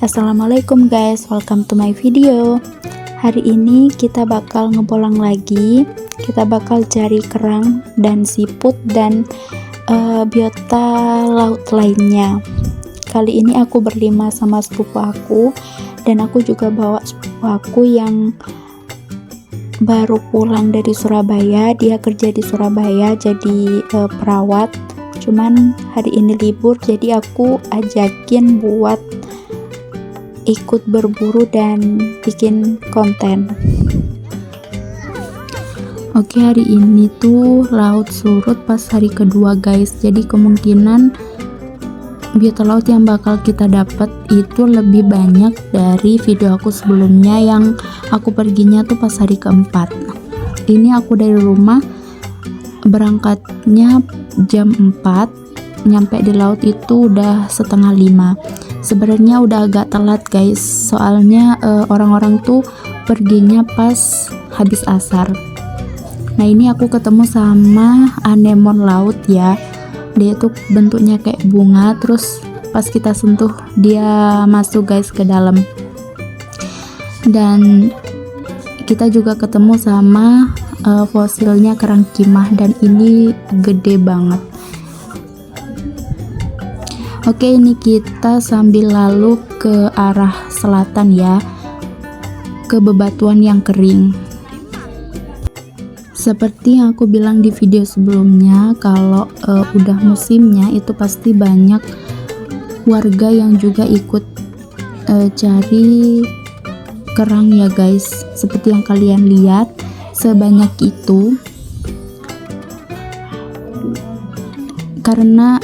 Assalamualaikum guys, welcome to my video. Hari ini kita bakal ngebolang lagi. Kita bakal cari kerang dan siput dan biota laut lainnya. Kali ini aku berlima sama sepupu aku, dan aku juga bawa sepupu aku yang baru pulang dari Surabaya. Dia kerja di Surabaya jadi perawat. Cuman hari ini libur, jadi aku ajakin buat ikut berburu dan bikin konten. Oke, hari ini tuh laut surut pas hari kedua guys, jadi kemungkinan biota laut yang bakal kita dapat itu lebih banyak dari video aku sebelumnya yang aku perginya tuh pas hari keempat. Ini aku dari rumah berangkatnya jam 4, nyampe di laut itu udah setengah 5. Sebenarnya udah agak telat guys, soalnya orang-orang tuh perginya pas habis asar. Nah ini aku ketemu sama anemon laut ya, dia tuh bentuknya kayak bunga, terus pas kita sentuh dia masuk guys ke dalam. Dan kita juga ketemu sama fosilnya kerang kimah, dan ini gede banget. Oke, ini kita sambil lalu ke arah selatan ya, ke bebatuan yang kering. Seperti yang aku bilang di video sebelumnya, kalau udah musimnya itu pasti banyak warga yang juga ikut cari kerang ya guys. Seperti yang kalian lihat, sebanyak itu karena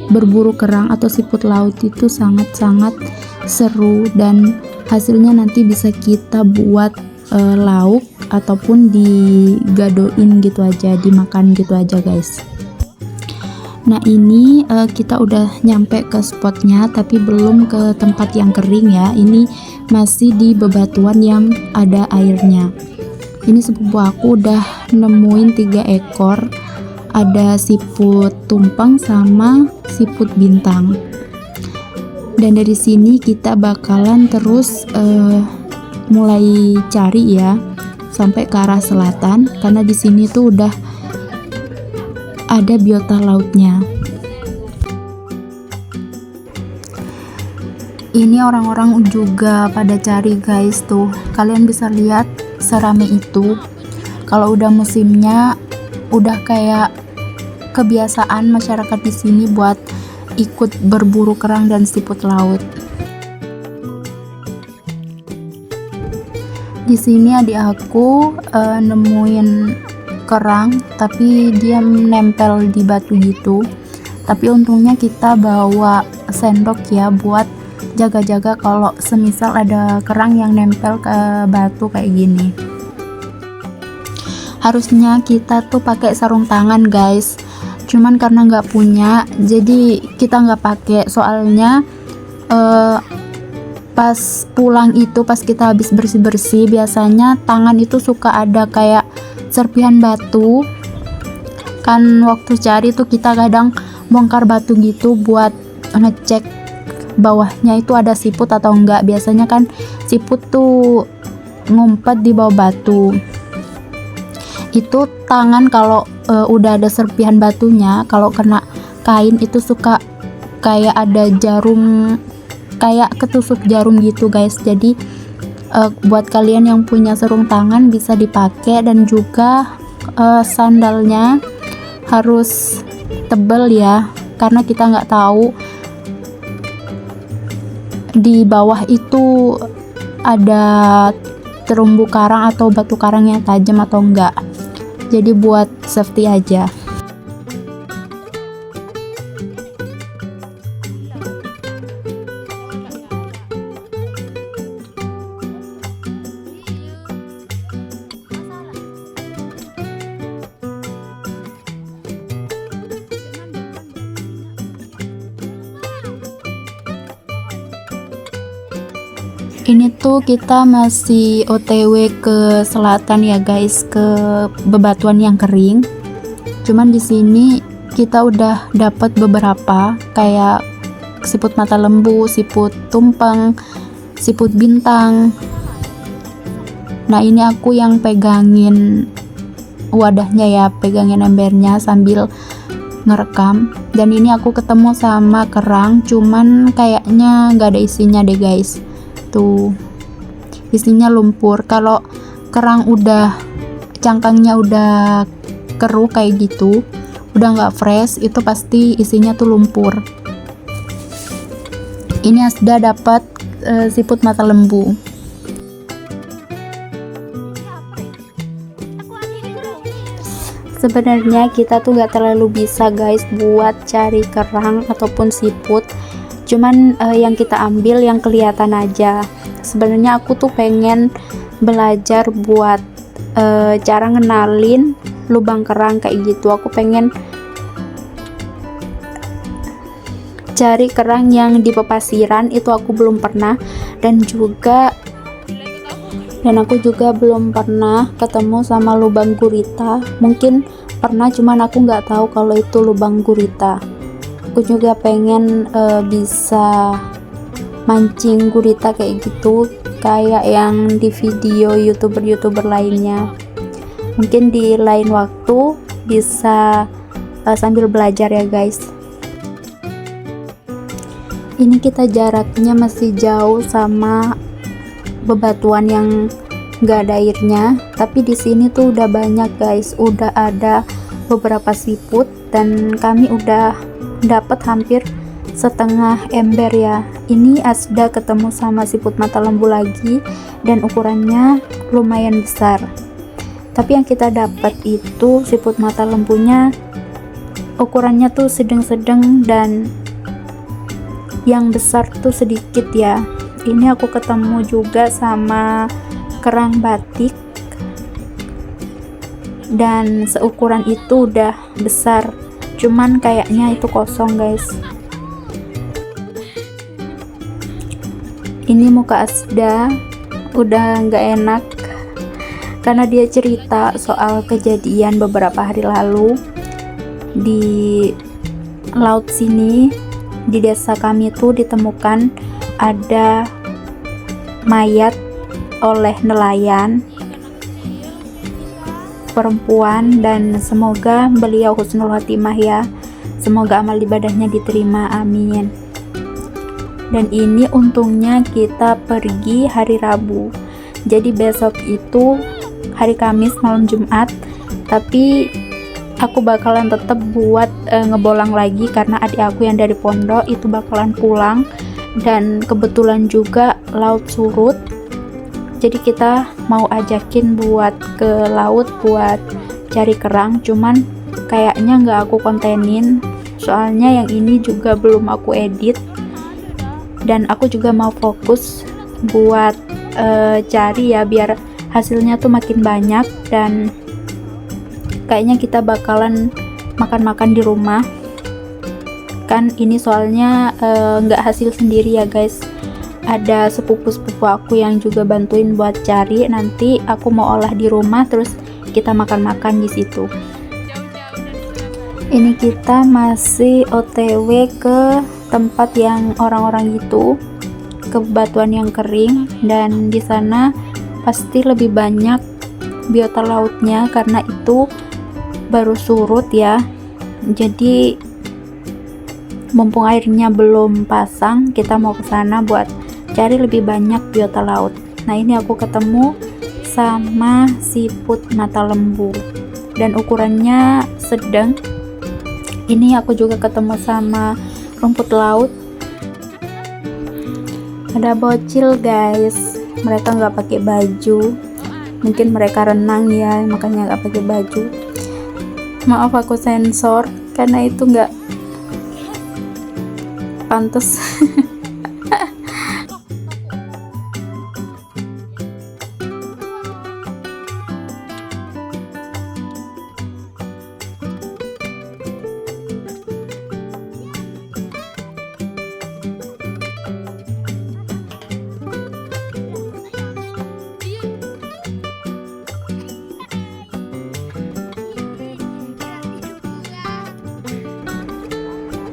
berburu kerang atau siput laut itu sangat-sangat seru, dan hasilnya nanti bisa kita buat lauk ataupun digadoin gitu aja, dimakan gitu aja guys. Nah ini kita udah nyampe ke spotnya, tapi belum ke tempat yang kering ya, ini masih di bebatuan yang ada airnya. Ini sepupu aku udah nemuin 3 ekor, ada siput tumpeng sama siput bintang. Dan dari sini kita bakalan terus mulai cari ya sampai ke arah selatan, karena di sini tuh udah ada biota lautnya. Ini orang-orang juga pada cari guys, tuh kalian bisa lihat serame itu. Kalau udah musimnya udah kayak kebiasaan masyarakat di sini buat ikut berburu kerang dan siput laut. Di sini adik aku nemuin kerang, tapi dia nempel di batu gitu. Tapi untungnya kita bawa sendok ya buat jaga-jaga kalau semisal ada kerang yang nempel ke batu kayak gini. Harusnya kita tuh pakai sarung tangan guys, cuman karena nggak punya jadi kita nggak pakai. Soalnya pas pulang itu, pas kita habis bersih-bersih, biasanya tangan itu suka ada kayak serpihan batu kan. Waktu cari tuh kita kadang bongkar batu gitu buat ngecek bawahnya itu ada siput atau enggak. Biasanya kan siput tuh ngumpet di bawah batu. Itu tangan kalau udah ada serpihan batunya, kalau kena kain itu suka kayak ada jarum, kayak ketusuk jarum gitu guys. Jadi buat kalian yang punya sarung tangan bisa dipakai, dan juga sandalnya harus tebal ya, karena kita nggak tahu di bawah itu ada terumbu karang atau batu karang yang tajam atau enggak. Jadi buat safety aja. Ini tuh kita masih OTW ke selatan ya guys, ke bebatuan yang kering. Cuman di sini kita udah dapat beberapa kayak siput mata lembu, siput tumpeng, siput bintang. Nah ini aku yang pegangin wadahnya ya, pegangin embernya sambil ngerekam. Dan ini aku ketemu sama kerang, cuman kayaknya nggak ada isinya deh guys. Tuh isinya lumpur. Kalau kerang udah cangkangnya udah keruh kayak gitu, udah nggak fresh, itu pasti isinya tuh lumpur. Ini Asda dapat siput mata lembu. Sebenarnya kita tuh nggak terlalu bisa guys buat cari kerang ataupun siput, cuman yang kita ambil yang kelihatan aja. Sebenarnya aku tuh pengen belajar buat cara ngenalin lubang kerang kayak gitu. Aku pengen cari kerang yang di pepasiran, itu aku belum pernah. Dan aku juga belum pernah ketemu sama lubang gurita. Mungkin pernah, cuman aku nggak tahu kalau itu lubang gurita. Aku juga pengen bisa mancing gurita kayak gitu, kayak yang di video youtuber lainnya. Mungkin di lain waktu bisa sambil belajar ya guys. Ini kita jaraknya masih jauh sama bebatuan yang nggak ada airnya, tapi di sini tuh udah banyak guys, udah ada beberapa siput dan kami udah dapat hampir setengah ember ya. Ini Asda ketemu sama siput mata lembu lagi dan ukurannya lumayan besar. Tapi yang kita dapat itu siput mata lembunya ukurannya tuh sedang-sedang dan yang besar tuh sedikit ya. Ini aku ketemu juga sama kerang batik dan seukuran itu udah besar, cuman kayaknya itu kosong guys. Ini muka Asda udah nggak enak karena dia cerita soal kejadian beberapa hari lalu di laut sini. Di desa kami tuh ditemukan ada mayat oleh nelayan perempuan, dan semoga beliau husnul khotimah ya, semoga amal ibadahnya diterima, amin. Dan ini untungnya kita pergi hari Rabu, jadi besok itu hari Kamis malam Jumat, tapi aku bakalan tetap buat ngebolang lagi karena adik aku yang dari pondok itu bakalan pulang dan kebetulan juga laut surut. Jadi kita mau ajakin buat ke laut buat cari kerang, cuman kayaknya nggak aku kontenin soalnya yang ini juga belum aku edit, dan aku juga mau fokus buat cari ya biar hasilnya tuh makin banyak. Dan kayaknya kita bakalan makan-makan di rumah kan, ini soalnya nggak hasil sendiri ya guys, ada sepupu-sepupu aku yang juga bantuin buat cari. Nanti aku mau olah di rumah terus kita makan-makan di situ. Ini kita masih OTW ke tempat yang orang-orang itu, ke batuan yang kering, dan di sana pasti lebih banyak biota lautnya karena itu baru surut ya. Jadi mumpung airnya belum pasang, kita mau ke sana buat cari lebih banyak biota laut. Nah ini aku ketemu sama siput mata lembu dan ukurannya sedang. Ini aku juga ketemu sama rumput laut. Ada bocil guys, mereka nggak pakai baju, mungkin mereka renang ya makanya nggak pakai baju. Maaf aku sensor karena itu nggak pantas.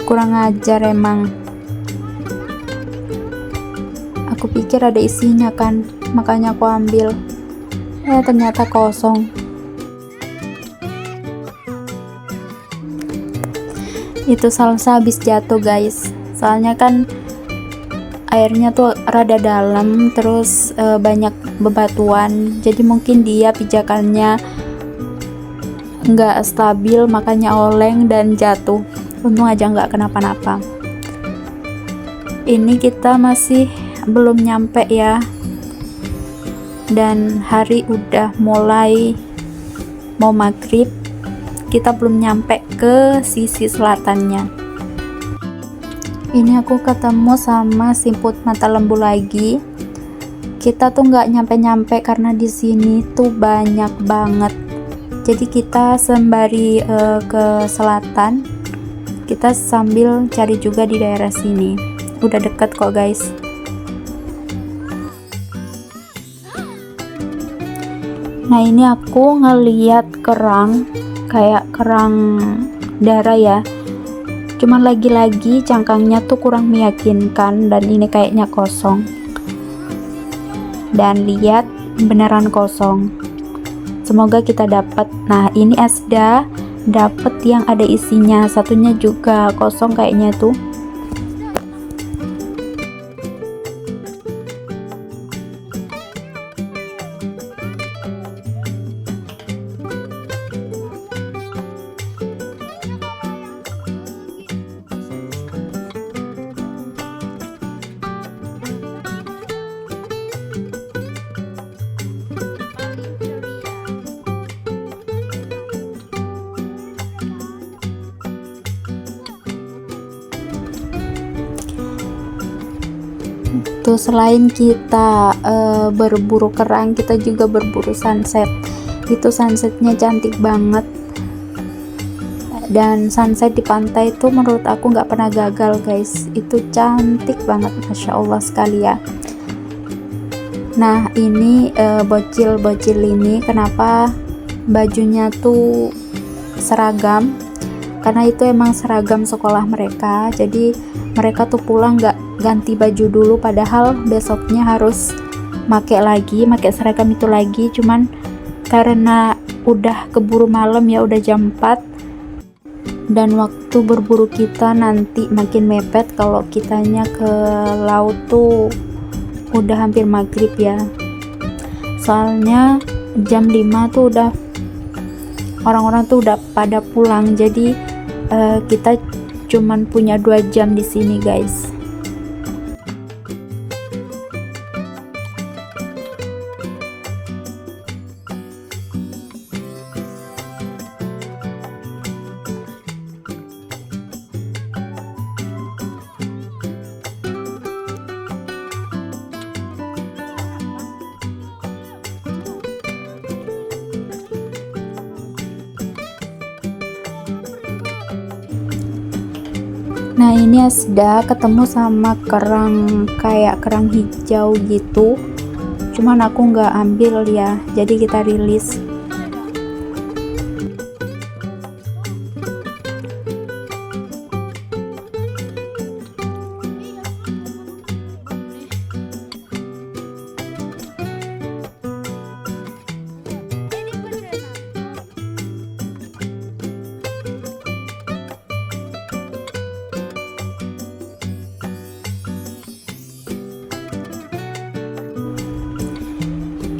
Kurang ajar emang. Aku pikir ada isinya kan, makanya aku ambil. Ternyata kosong. Itu salsa habis jatuh guys, soalnya kan airnya tuh rada dalam, terus banyak bebatuan, jadi mungkin dia pijakannya nggak stabil, makanya oleng dan jatuh. Untung aja nggak kenapa-napa. Ini kita masih belum nyampe ya, dan hari udah mulai mau maghrib, kita belum nyampe ke sisi selatannya. Ini aku ketemu sama simput mata lembu lagi. Kita tuh nggak nyampe-nyampe karena di sini tuh banyak banget. Jadi kita sembari ke selatan, kita sambil cari juga di daerah sini. Udah deket kok guys. Nah ini aku ngeliat kerang, kayak kerang darah ya, cuman lagi-lagi cangkangnya tuh kurang meyakinkan, dan ini kayaknya kosong. Dan lihat, beneran kosong. Semoga kita dapat. Nah ini Asda dapat yang ada isinya, satunya juga kosong kayaknya tuh. Tuh selain kita berburu kerang, kita juga berburu sunset. Itu sunsetnya cantik banget, dan sunset di pantai itu menurut aku nggak pernah gagal guys. Itu cantik banget, masya Allah sekali ya. Nah ini bocil-bocil ini kenapa bajunya tuh seragam, karena itu emang seragam sekolah mereka. Jadi mereka tuh pulang nggak ganti baju dulu, padahal besoknya harus make seragam itu lagi. Cuman karena udah keburu malam ya, udah jam 4, dan waktu berburu kita nanti makin mepet. Kalau kitanya ke laut tuh udah hampir maghrib ya, soalnya jam 5 tuh udah orang-orang tuh udah pada pulang. Jadi kita cuman punya 2 jam di sini guys. Nah ini Asda ketemu sama kerang, kayak kerang hijau gitu, cuman aku nggak ambil ya, jadi kita rilis.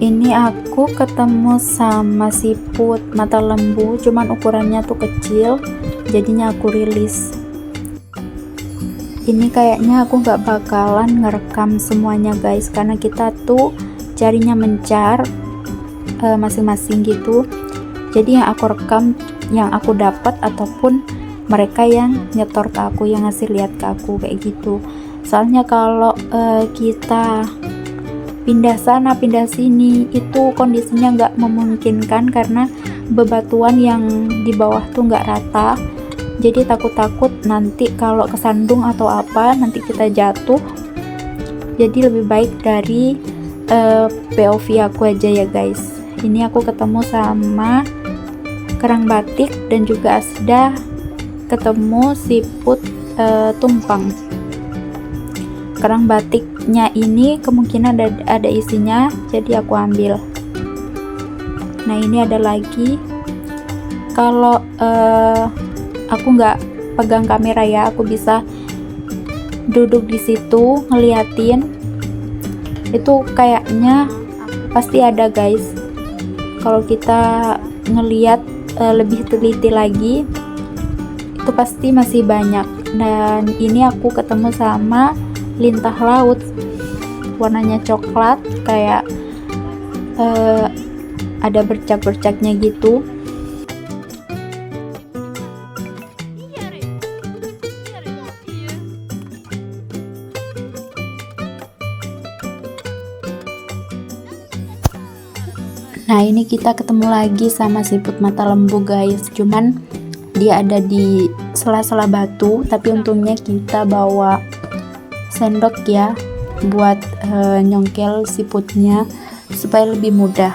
Ini aku ketemu sama siput mata lembu, cuman ukurannya tuh kecil, jadinya aku rilis. Ini kayaknya aku nggak bakalan ngerekam semuanya guys, karena kita tuh carinya mencar masing-masing gitu. Jadi yang aku rekam yang aku dapat, ataupun mereka yang nyetor ke aku, yang ngasih lihat ke aku kayak gitu. Soalnya kalau kita pindah sana pindah sini itu kondisinya nggak memungkinkan, karena bebatuan yang di bawah tuh nggak rata. Jadi takut-takut nanti kalau kesandung atau apa nanti kita jatuh. Jadi lebih baik dari POV aku aja ya guys. Ini aku ketemu sama kerang batik, dan juga Asda ketemu siput tumpang. Kerang batik siputnya ini kemungkinan ada isinya, jadi aku ambil. Nah ini ada lagi. Kalau aku nggak pegang kamera ya, aku bisa duduk di situ ngeliatin. Itu kayaknya pasti ada guys. Kalau kita ngeliat lebih teliti lagi, itu pasti masih banyak. Dan ini aku ketemu sama lintah laut, warnanya coklat, kayak ada bercak-bercaknya gitu. Nah ini kita ketemu lagi sama siput mata lembu guys, cuman dia ada di sela-sela batu, tapi untungnya kita bawa sendok ya buat nyongkel siputnya supaya lebih mudah.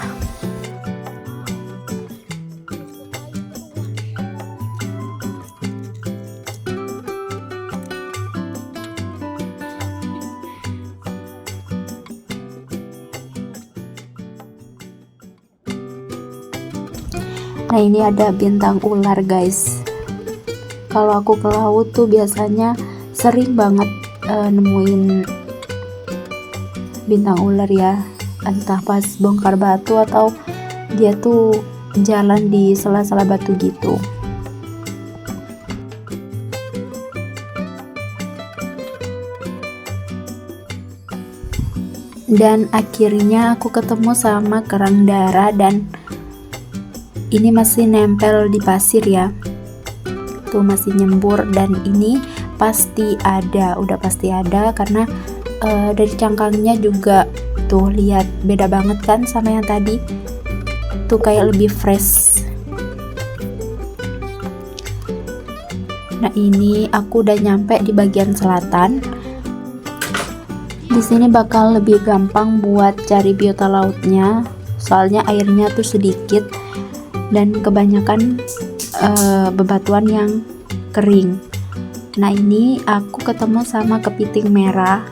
Nah ini ada bintang ular guys. Kalau aku ke laut tuh biasanya sering banget nemuin bintang ular ya, entah pas bongkar batu atau dia tuh jalan di sela-sela batu gitu. Dan akhirnya aku ketemu sama kerang darah, dan ini masih nempel di pasir ya, tuh masih nyembur. Dan ini pasti ada, udah pasti ada, karena dari cangkangnya juga tuh lihat beda banget kan sama yang tadi, tuh kayak lebih fresh. Nah ini aku udah nyampe di bagian selatan. Di sini bakal lebih gampang buat cari biota lautnya, soalnya airnya tuh sedikit dan kebanyakan bebatuan yang kering. Nah ini aku ketemu sama kepiting merah,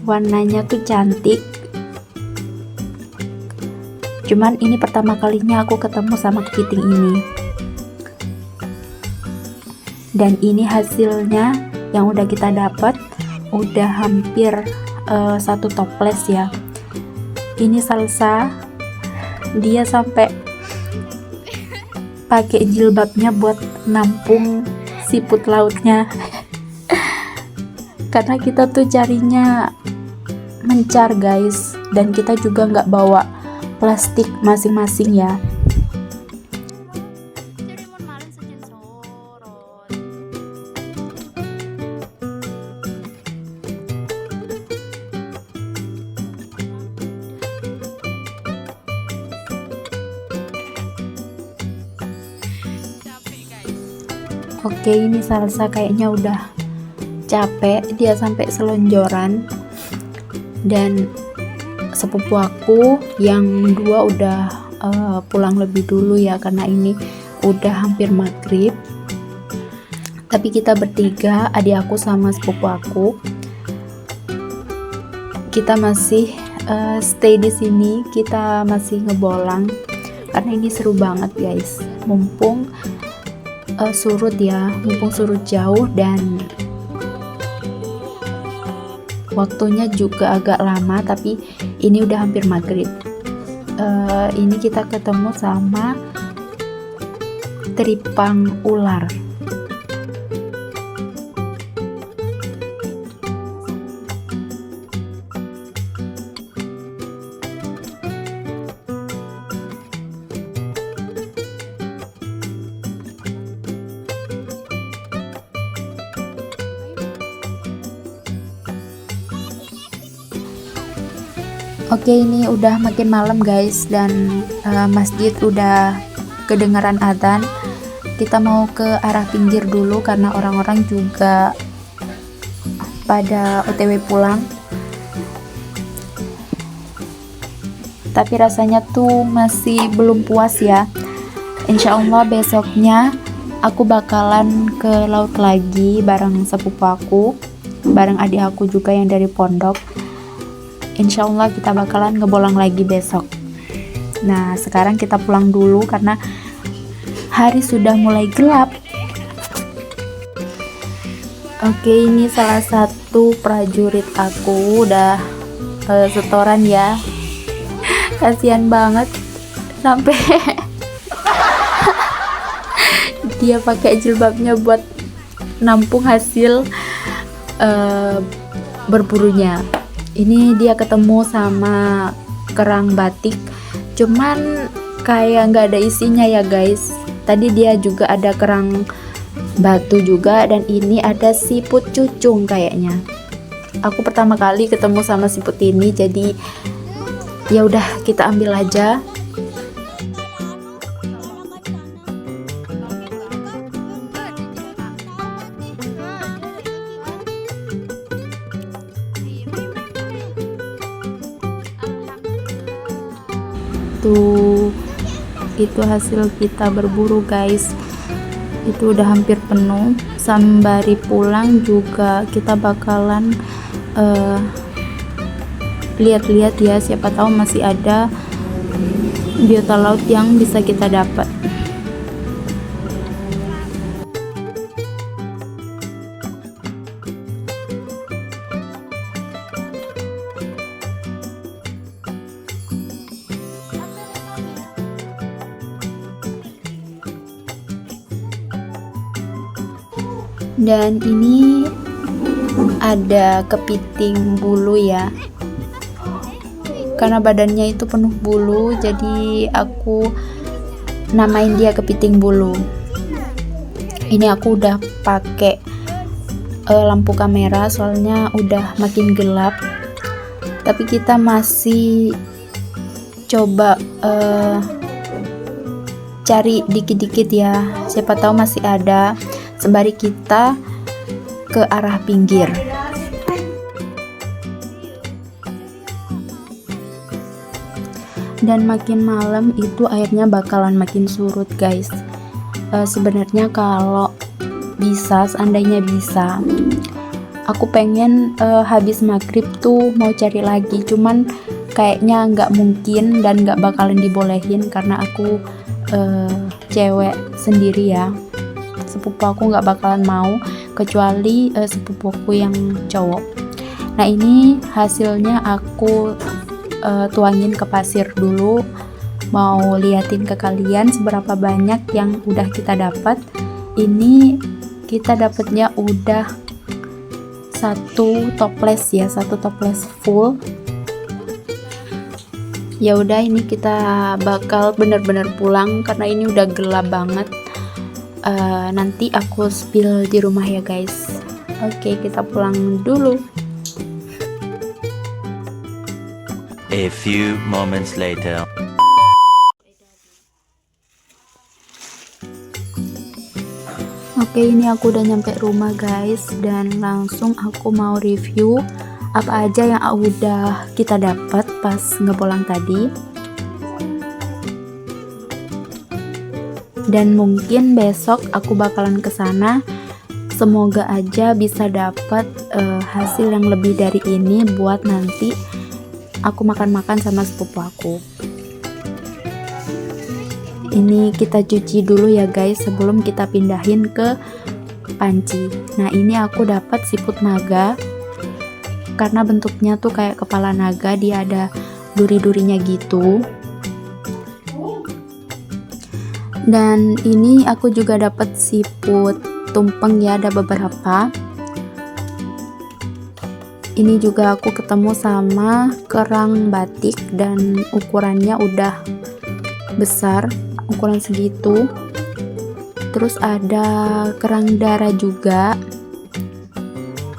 warnanya tuh cantik. Cuman ini pertama kalinya aku ketemu sama kepiting ini. Dan ini hasilnya yang udah kita dapat, udah hampir 1 toples ya. Ini salsa, dia sampai pakai jilbabnya buat nampung siput lautnya. Karena kita tuh carinya mencar guys, dan kita juga nggak bawa plastik masing-masing ya. Oke, ini salsa kayaknya udah capek, dia sampai selonjoran. Dan sepupu aku yang 2 udah pulang lebih dulu ya, karena ini udah hampir maghrib. Tapi kita bertiga, adik aku sama sepupu aku, kita masih stay di sini, kita masih ngebolang karena ini seru banget guys. Mumpung surut ya, mumpung surut jauh dan waktunya juga agak lama, tapi ini udah hampir maghrib. Ini kita ketemu sama teripang ular. Oke, ini udah makin malam guys, dan masjid udah kedengaran adzan. Kita mau ke arah pinggir dulu karena orang-orang juga pada OTW pulang. Tapi rasanya tuh masih belum puas ya. Insya Allah besoknya aku bakalan ke laut lagi bareng sepupu aku, bareng adik aku juga yang dari pondok. insya Allah kita bakalan ngebolang lagi besok. Nah sekarang kita pulang dulu karena hari sudah mulai gelap. Oke, ini salah satu prajurit aku udah setoran ya. Kasihan banget sampai dia pakai jilbabnya buat nampung hasil berburunya. Ini dia ketemu sama kerang batik, cuman kayak nggak ada isinya ya guys. Tadi dia juga ada kerang batu juga, dan ini ada siput cucung kayaknya. Aku pertama kali ketemu sama siput ini, jadi ya udah kita ambil aja. Tuh, itu hasil kita berburu guys. Itu udah hampir penuh. Sembari pulang juga kita bakalan lihat-lihat ya, siapa tahu masih ada biota laut yang bisa kita dapat. Dan ini ada kepiting bulu ya, karena badannya itu penuh bulu, jadi aku namain dia kepiting bulu. Ini aku udah pakai lampu kamera soalnya udah makin gelap, tapi kita masih coba cari dikit-dikit ya, siapa tahu masih ada, sembari kita ke arah pinggir. Dan makin malam itu airnya bakalan makin surut guys. Sebenarnya kalau bisa, seandainya bisa, aku pengen habis maghrib tuh mau cari lagi, cuman kayaknya nggak mungkin dan nggak bakalan dibolehin karena aku cewek sendiri ya. Sepupu aku nggak bakalan mau, kecuali sepupuku yang cowok. Nah ini hasilnya aku tuangin ke pasir dulu, mau liatin ke kalian seberapa banyak yang udah kita dapat. Ini kita dapatnya udah satu toples ya, satu toples full. Ya udah, ini kita bakal bener-bener pulang karena ini udah gelap banget. Nanti aku spill di rumah ya guys. Oke, kita pulang dulu. A few moments later. Oke, ini aku udah nyampe rumah guys, dan langsung aku mau review apa aja yang udah kita dapat pas ngepulang tadi. Dan mungkin besok aku bakalan kesana, semoga aja bisa dapat hasil yang lebih dari ini buat nanti aku makan-makan sama sepupu aku. Ini kita cuci dulu ya guys sebelum kita pindahin ke panci. Nah ini aku dapat siput naga, karena bentuknya tuh kayak kepala naga, dia ada duri-durinya gitu. Dan ini aku juga dapat siput tumpeng ya, ada beberapa. Ini juga aku ketemu sama kerang batik dan ukurannya udah besar, ukuran segitu. Terus ada kerang darah juga.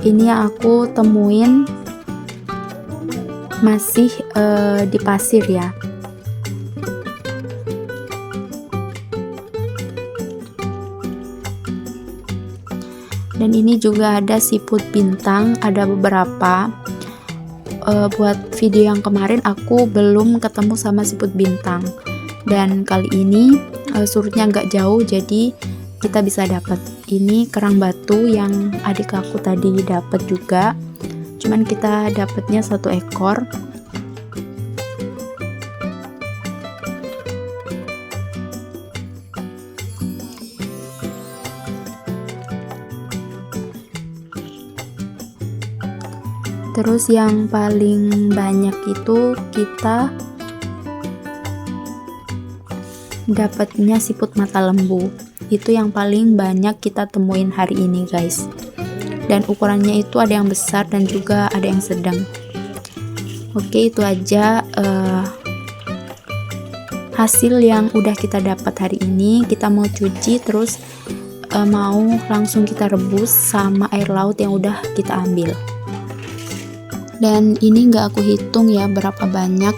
Ini yang aku temuin masih di pasir ya. Dan ini juga ada siput bintang, ada beberapa. Buat video yang kemarin aku belum ketemu sama siput bintang, dan kali ini surutnya agak jauh jadi kita bisa dapat. Ini kerang batu yang adik aku tadi dapat juga, cuman kita dapatnya 1 ekor. Terus yang paling banyak itu kita dapatnya siput mata lembu. Itu yang paling banyak kita temuin hari ini guys. Dan ukurannya itu ada yang besar dan juga ada yang sedang. Oke, itu aja hasil yang udah kita dapat hari ini. Kita mau cuci terus mau langsung kita rebus sama air laut yang udah kita ambil. Dan ini nggak aku hitung ya berapa banyak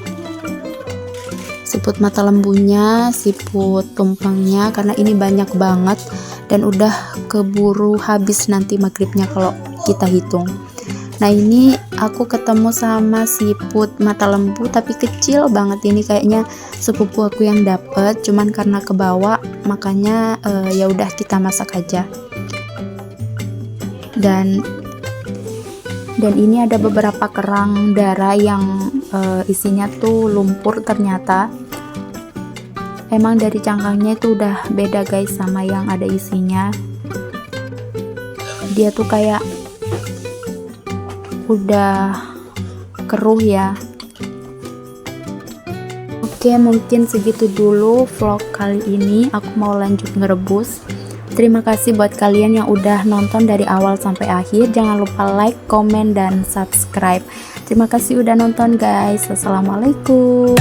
siput mata lembunya, siput tumpengnya, karena ini banyak banget dan udah keburu habis nanti maghribnya kalau kita hitung. Nah, ini aku ketemu sama siput mata lembu tapi kecil banget, ini kayaknya sepupu aku yang dapet, cuman karena kebawa makanya ya udah kita masak aja. Dan ini ada beberapa kerang darah yang isinya tuh lumpur ternyata. Emang dari cangkangnya itu udah beda guys sama yang ada isinya. Dia tuh kayak udah keruh ya. Oke, mungkin segitu dulu vlog kali ini. Aku mau lanjut ngerebus. Terima kasih buat kalian yang udah nonton dari awal sampai akhir. Jangan lupa like, komen, dan subscribe. Terima kasih udah nonton guys. Wassalamualaikum.